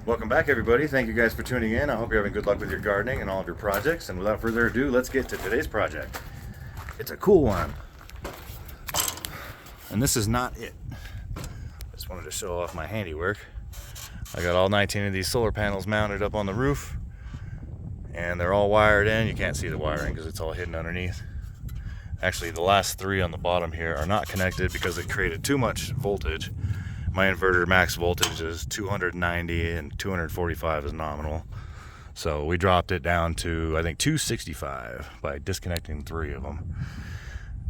Welcome back, everybody. Thank you guys for tuning in. I hope you're having good luck with your gardening and all of your projects. And without further ado, let's get to today's project. It's a cool one. And this is not it. I just wanted to show off my handiwork. I got all 19 of these solar panels mounted up on the roof. And they're all wired in. You can't see the wiring because it's all hidden underneath. Actually, the last 3 on the bottom here are not connected because it created too much voltage. My inverter max voltage is 290 and 245 is nominal. So we dropped it down to, I think, 265 by disconnecting 3 of them.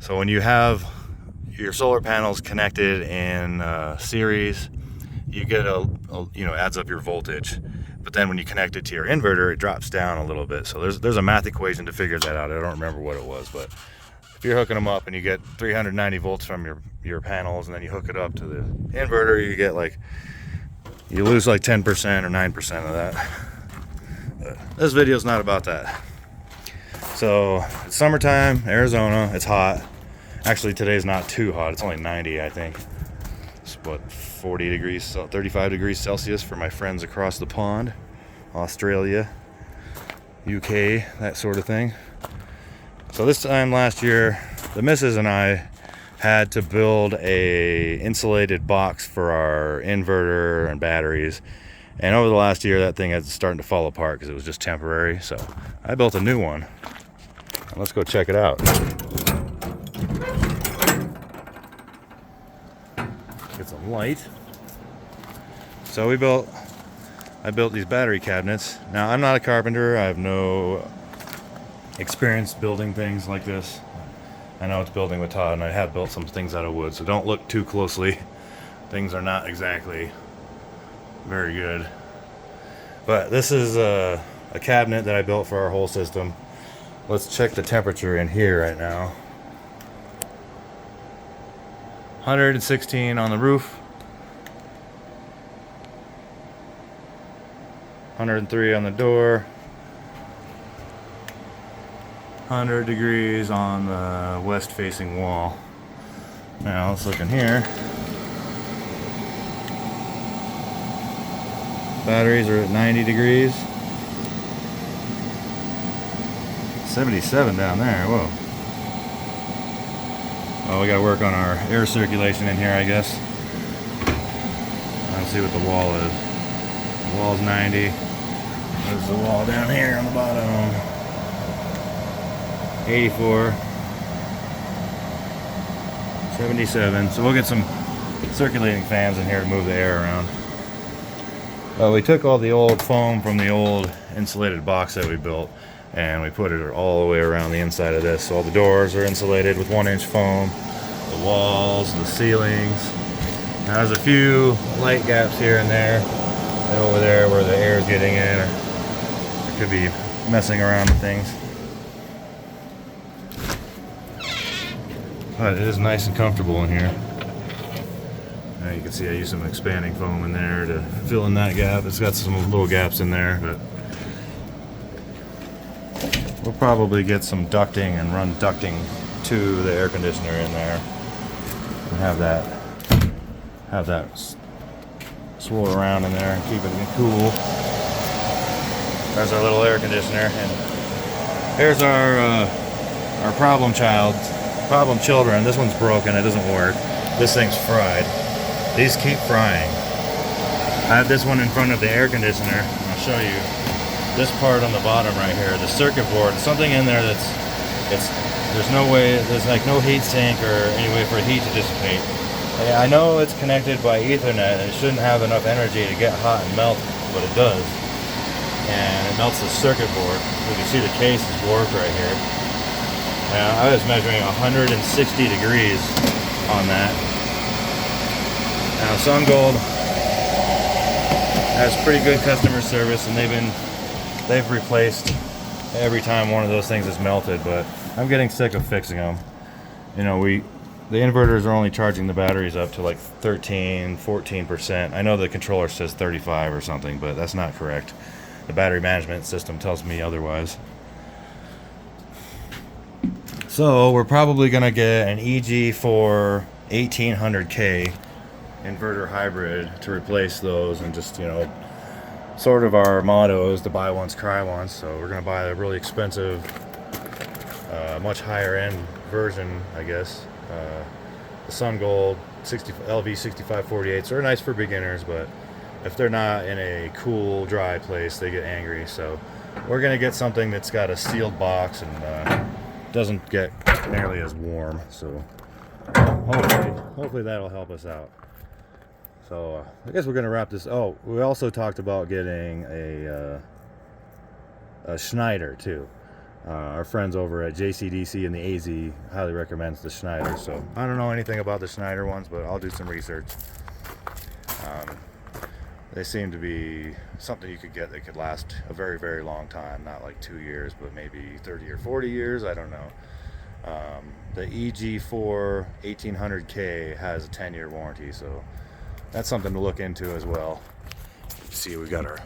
So when you have your solar panels connected in series, you get adds up your voltage. But then when you connect it to your inverter, it drops down a little bit. So there's a math equation to figure that out. I don't remember what it was, but if you're hooking them up and you get 390 volts from your panels, and then you hook it up to the inverter, you lose like 10% or 9% of that. But this video is not about that. So it's summertime, Arizona. It's hot. Actually, today's not too hot. It's only 90, I think. It's what, 40 degrees, 35 degrees Celsius for my friends across the pond, Australia, UK, that sort of thing. So this time last year, the missus and I had to build a insulated box for our inverter and batteries. And over the last year, that thing had starting to fall apart because it was just temporary. So I built a new one. Let's go check it out. Get some light. So I built these battery cabinets. Now, I'm not a carpenter. I have no experience building things like this. I know it's building with Todd, and I have built some things out of wood, so don't look too closely. Things are not exactly very good. But this is a cabinet that I built for our whole system. Let's check the temperature in here right now. 116 on the roof. 103 on the door. 100 degrees on the west facing wall. Now let's look in here. Batteries are at 90 degrees. 77 down there. Whoa. Oh, we gotta work on our air circulation in here, I guess. Let's see what the wall is. The wall's 90. There's the wall down here on the bottom. 84, 77. So we'll get some circulating fans in here to move the air around. We took all the old foam from the old insulated box that we built, and we put it all the way around the inside of this. So all the doors are insulated with 1-inch foam, the walls, the ceilings. Now there's a few light gaps here and there, and over there where the air is getting in, or it could be messing around with things. But it is nice and comfortable in here. Now you can see I used some expanding foam in there to fill in that gap. It's got some little gaps in there, but we'll probably get some ducting and run ducting to the air conditioner in there and have that swirl around in there and keep it cool. There's our little air conditioner, and here's our problem children. This one's broken. It doesn't work. This thing's fried. These keep frying. I have this one in front of the air conditioner. I'll show you this part on the bottom right here, the circuit board. Something in there there's no way, there's like no heat sink or any way for heat to dissipate. I know it's connected by Ethernet and it shouldn't have enough energy to get hot and melt, but it does. And it melts the circuit board. You can see the case is warped right here. Now, I was measuring 160 degrees on that. Now, SunGold has pretty good customer service, and they've replaced every time one of those things is melted, but I'm getting sick of fixing them. You know, the inverters are only charging the batteries up to like 13-14%. I know the controller says 35 or something, but that's not correct. The battery management system tells me otherwise. So we're probably gonna get an EG4 1800K inverter hybrid to replace those, and just, you know, sort of our motto is to buy once, cry once. So we're gonna buy a really expensive, much higher end version, I guess. The Sun Gold LV 6548. So they're nice for beginners, but if they're not in a cool, dry place, they get angry. So we're gonna get something that's got a sealed box and doesn't get nearly as warm. So hopefully that'll help us out. So I guess we're gonna wrap this. Oh, we also talked about getting a Schneider too. Our friends over at JCDC and the AZ highly recommends the Schneider. So I don't know anything about the Schneider ones, but I'll do some research. They seem to be something you could get that could last a very, very long time. Not like 2 years, but maybe 30 or 40 years. I don't know. The EG4 1800K has a 10-year warranty, so that's something to look into as well. You see, we got our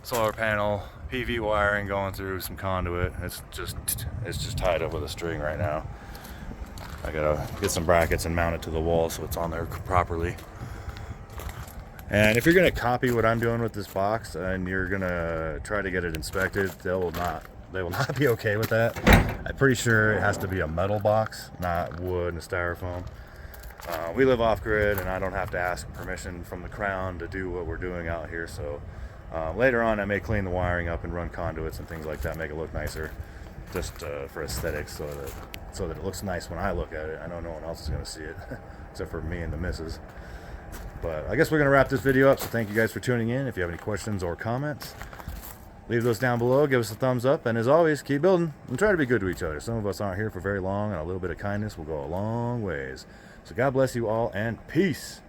solar panel PV wiring going through some conduit. It's just tied up with a string right now. I gotta get some brackets and mount it to the wall so it's on there properly. And if you're gonna copy what I'm doing with this box and you're gonna try to get it inspected, they will not be okay with that. I'm pretty sure it has to be a metal box, not wood and styrofoam. We live off grid and I don't have to ask permission from the Crown to do what we're doing out here. So later on I may clean the wiring up and run conduits and things like that, make it look nicer, just for aesthetics, so that it looks nice when I look at it. I know no one else is gonna see it except for me and the missus. But I guess we're going to wrap this video up, so thank you guys for tuning in. If you have any questions or comments, leave those down below. Give us a thumbs up, and as always, keep building and try to be good to each other. Some of us aren't here for very long, and a little bit of kindness will go a long ways. So God bless you all, and peace.